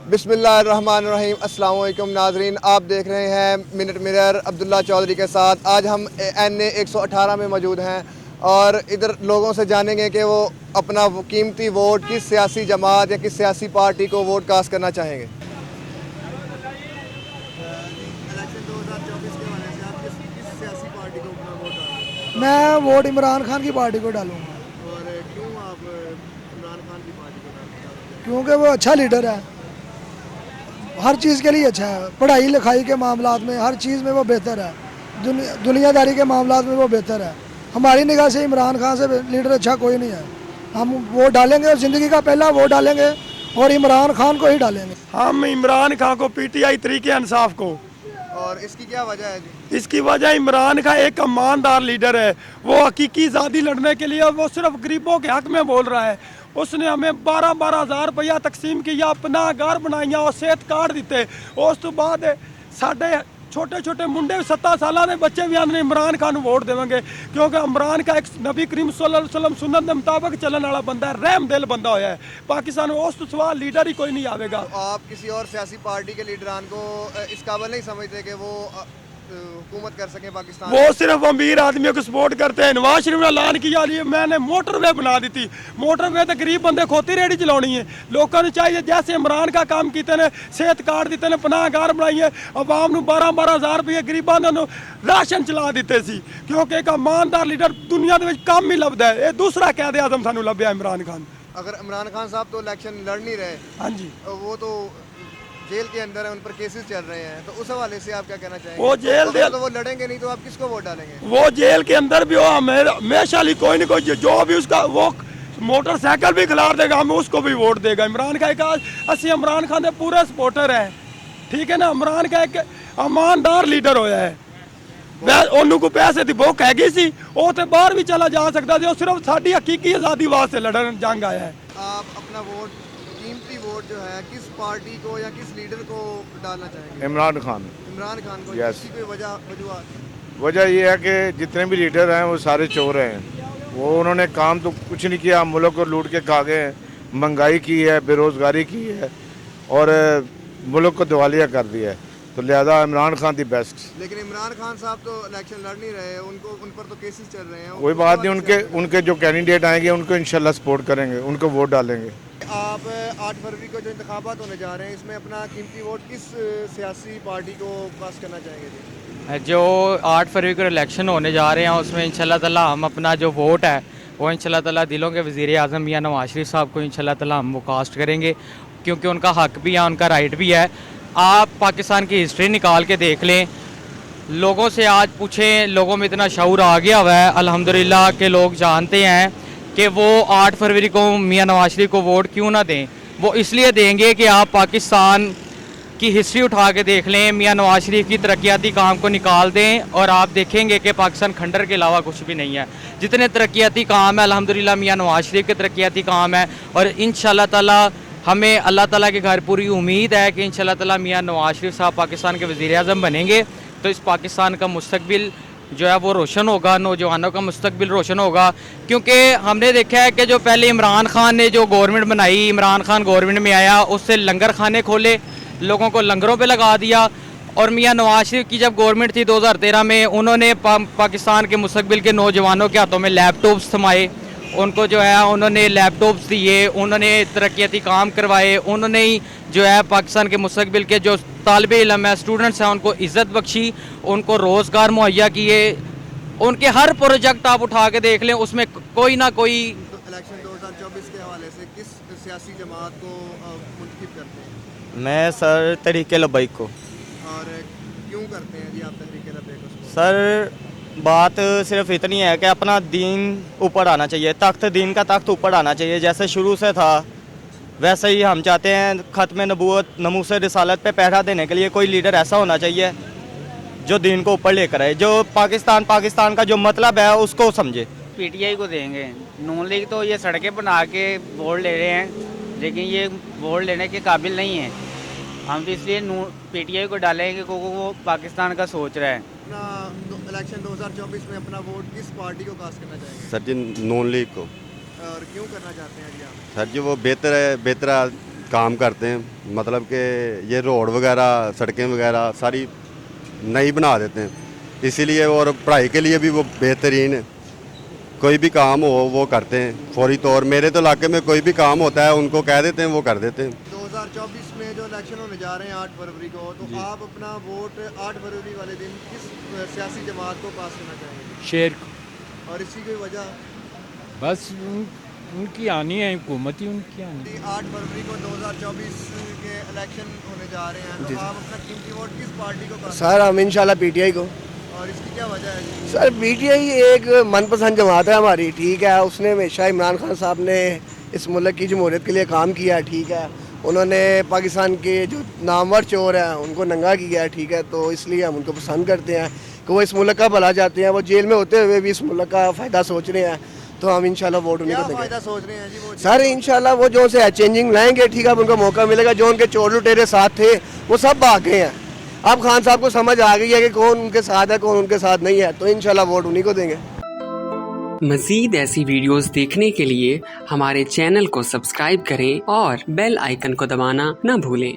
बिस्मिल्लाहिर्रहमानिर्रहीम। अस्सलाम वालेकुम नाजरीन, आप देख रहे हैं मिनट मिरर अब्दुल्ला चौधरी के साथ। आज हम NA 118 में मौजूद हैं और इधर लोगों से जानेंगे कि वो अपना कीमती वोट किस सियासी जमात या किस सियासी पार्टी को वोट कास्ट करना चाहेंगे। इलेक्शन 2024 के हवाले से आप किस सियासी पार्टी को अपना वोट डालेंगे? मैं वोट इमरान खान की पार्टी को डालूंगा। और क्यों आप इमरान खान की पार्टी को डालना चाहते हैं? क्योंकि वो अच्छा लीडर है, हर चीज़ के लिए अच्छा है। पढ़ाई लिखाई के मामलात में हर चीज़ में वो बेहतर है, दुनियादारी के मामलात में वो बेहतर है। हमारी निगाह से इमरान खान से लीडर अच्छा कोई नहीं है। हम वोट डालेंगे और ज़िंदगी का पहला वोट डालेंगे और इमरान खान को ही डालेंगे। हम इमरान खान को, PTI तरीके इंसाफ को। और इसकी क्या वजह है जी? इसकी वजह इमरान खान एक ईमानदार लीडर है। वो हकीकी आज़ादी लड़ने के लिए वो सिर्फ गरीबों के हक में बोल रहा है। उसने हमें 12-12 हज़ार रुपया तकसीम किया, अपना घर बनाइया और सेहत कार्ड दिते। उस तो बाद साढ़े छोटे छोटे मुंडे 17 साल के बच्चे भी आने इमरान खान वोट देवेंगे, क्योंकि इमरान का एक नबी करीम सल्लल्लाहु अलैहि वसल्लम सुन्नत के मुताबिक चलने वाला बंदा है, रहम दिल बंदा होया है। पाकिस्तान में उस तो सवाल लीडर ही कोई नहीं आवेगा। तो आप किसी और सियासी पार्टी के लीडरान को इस काबिल नहीं समझते कि वो हुकूमत कर सके पाकिस्तान? वो सिर्फ अमीर आदमियों को सपोर्ट करते हैं। नवाज शरीफ ने ऐलान किया लिए मैंने मोटरवे बना दी थी। मोटरवे तो गरीब बंदे खोती रेहड़ी चलानी है। लोगों ने चाहिए जैसे इमरान का काम किए ने, सेहत कार्ड दिते ने, पनाहगार बनाई है, अवाम को 12-12 हज़ार रुपये गरीबों ने राशन चला दिते सी। क्योंकि एक ईमानदार लीडर दुनिया के कम ही लभदा है। ये दूसरा कैद आजम सानू लभ्या इमरान खान। अगर इमरान खान साहब तो इलेक्शन लड़ नहीं रहे, हाँ जी, वो तो जेल के अंदर है, उन पर केसेस चल रहे हैं, तो उस हवाले से आप क्या कहना चाहेंगे? वो जेल तो वो लड़ेंगे नहीं तो आप किसको वोट डालेंगे? वो जेल के अंदर भी हो, हमेशा कोई ना कोई जो भी उसका वो मोटरसाइकिल भी खिलार देगा, हमें उसको भी वोट देगा। इमरान का एक असि इमरान खान के पूरे सपोर्टर है, ठीक है ना। इमरान का एक ईमानदार लीडर होया है। ਉਹਨੂੰ को पैसे की भुख हैगी सी, वो तो बाहर भी चला जा सकता था। सिर्फ साड़ी हकीकी आज़ादी वास्ते लड़न जंग आया है। आप अपना वोट, कीमती वोट जो है, किस पार्टी को या किस लीडर को डालना चाहेंगे? इमरान खान। इमरान खान को? Yes. इसकी कोई वजह? वजह ये है कि जितने भी लीडर हैं वो सारे चोर हैं। वो उन्होंने काम तो कुछ नहीं किया, मुल्क को लूट के खा गए हैं, महंगाई की है, बेरोज़गारी की है और मुल्क को दिवालिया कर दिया है। तो लिहाजा इमरान खान दी बेस्ट। लेकिन इमरान खान साहब तो इलेक्शन लड़ नहीं रहे, उन पर तो केसेस चल रहे हैं। कोई बात नहीं, उनके जो कैंडिडेट आएंगे उनको इंशाल्लाह सपोर्ट करेंगे, उनको वोट डालेंगे। आप 8 फरवरी को जो इंतखाबात होने जा रहे हैं, इसमें अपना कीमती वोट किस सियासी पार्टी को कास्ट करना चाहेंगे जी? जो 8 फरवरी को इलेक्शन होने जा रहे हैं उसमें इंशाल्लाह ताला हम अपना जो वोट है वो इंशाल्लाह ताला दिलों के वज़ीर आज़म मियां नवाज शरीफ साहब को इंशाल्लाह ताला हम वो कास्ट करेंगे, क्योंकि उनका हक भी है, उनका राइट भी है। आप पाकिस्तान की हिस्ट्री निकाल के देख लें, लोगों से आज पूछें, लोगों में इतना शऊर आ गया हुआ है अल्हम्दुलिल्लाह के लोग जानते हैं कि वो 8 फरवरी को मियां नवाज शरीफ को वोट क्यों ना दें। वो इसलिए देंगे कि आप पाकिस्तान की हिस्ट्री उठा के देख लें, मियां नवाज शरीफ की तरक्याती काम को निकाल दें और आप देखेंगे कि पाकिस्तान खंडर के अलावा कुछ भी नहीं है। जितने तरक्याती काम है अल्हम्दुलिल्लाह मियां नवाज शरीफ के तरक्याती काम है, और इंशाल्लाह ताला हमें अल्लाह ताला के घर पूरी उम्मीद है कि इंशाल्लाह ताला मियां नवाज शरीफ साहब पाकिस्तान के वज़ीर आज़म बनेंगे तो इस पाकिस्तान का मुस्तकबिल जो है वो रोशन होगा, नौजवानों का मुस्तकबिल रोशन होगा। क्योंकि हमने देखा है कि जो पहले इमरान खान ने जो गवर्नमेंट बनाई, इमरान खान गवर्नमेंट में आया, उससे लंगर खाने खोले, लोगों को लंगरों पे लगा दिया। और मियां नवाज शरीफ की जब गवर्नमेंट थी 2013 में, उन्होंने पाकिस्तान के मुस्तकबिल के नौजवानों के हाथों में लैपटॉप्स थमाए, उनको जो है उन्होंने लैपटॉप्स दिए, उन्होंने तरक्याती काम करवाए, उन्होंने ही जो है पाकिस्तान के मुस्तकबिल के जो तालिब इल्म है, स्टूडेंट्स हैं, उनको इज़्ज़त बख्शी, उनको रोज़गार मुहैया किए। उनके हर प्रोजेक्ट आप उठा के देख लें, उसमें कोई ना कोई। तो इलेक्शन 2024 के हवाले से किस सियासी जमात को मुंतखब करते हैं? मैं सर तहरीक लब्बैक को। और क्यों करते हैं जी आप तहरीक लब्बैक को? सर बात सिर्फ इतनी है कि अपना दीन ऊपर आना चाहिए, तख्त दीन का तख्त ऊपर आना चाहिए। जैसे शुरू से था वैसे ही हम चाहते हैं ख़त्म नबूवत नमूस रिसालत पे पहरा देने के लिए कोई लीडर ऐसा होना चाहिए जो दीन को ऊपर लेकर आए, जो पाकिस्तान का जो मतलब है उसको समझे। PTI को देंगे। नून लीग तो ये सड़कें बना के वोट ले रहे हैं, लेकिन ये वोट लेने के काबिल नहीं है। हम इसलिए PTI को डालेंगे क्योंकि वो पाकिस्तान का सोच रहा है। अपना इलेक्शन 2024 में अपना वोट किस पार्टी को कास्ट करना चाहेंगे? सर जी नून लीग को। और क्यों करना चाहते हैं जी आप? सर जी वो बेहतर है, काम करते हैं, मतलब कि ये रोड वगैरह सड़कें वगैरह सारी नई बना देते हैं, इसीलिए और पढ़ाई के लिए भी वो बेहतरीन है। कोई भी काम हो वो करते हैं फौरी तौर। मेरे तो इलाके में कोई भी काम होता है उनको कह देते हैं, वो कर देते हैं। 2024 में जो इलेक्शन होने जा रहे हैं 8 फरवरी को, तो आप अपना वोट 8 फरवरी वाले दिन किस सियासी जमात को पास करना चाहेंगे? शेर और इसी की वजह? बस उनकी आनी है, हुकूमत ही उनकी आनी है। 8 फरवरी को 2024 के इलेक्शन होने जा रहे हैं, तो आप अपना कीमती वोट किस पार्टी को पास? सर हम इंशाल्लाह पीटीआई को। और इसकी क्या वजह है जी? सर पीटीआई एक मनपसंद जमात है हमारी, ठीक है। उसने हमेशा इमरान खान साहब ने इस मुल्क की जमहूरियत के लिए काम किया, ठीक है। उन्होंने पाकिस्तान के जो नामवर चोर हैं उनको नंगा किया है, ठीक है। तो इसलिए हम उनको पसंद करते हैं कि वो इस मुल्क का भला चाहते हैं। वो जेल में होते हुए भी इस मुल्क का फ़ायदा सोच रहे हैं, तो हम इंशाल्लाह वोट उन्हीं को देंगे। फायदा सोच रहे हैं जी वो? सर इंशाल्लाह वो जो से चेंजिंग लाएंगे, ठीक है। अब उनको मौका मिलेगा। जो उनके चोर लुटेरे साथ थे वो सब भाग गए हैं। अब खान साहब को समझ आ गई है कि कौन उनके साथ है कौन उनके साथ नहीं है, तो इंशाल्लाह वोट उन्हीं को देंगे। मज़ीद ऐसी वीडियोस देखने के लिए हमारे चैनल को सब्सक्राइब करें और बेल आइकन को दबाना न भूलें।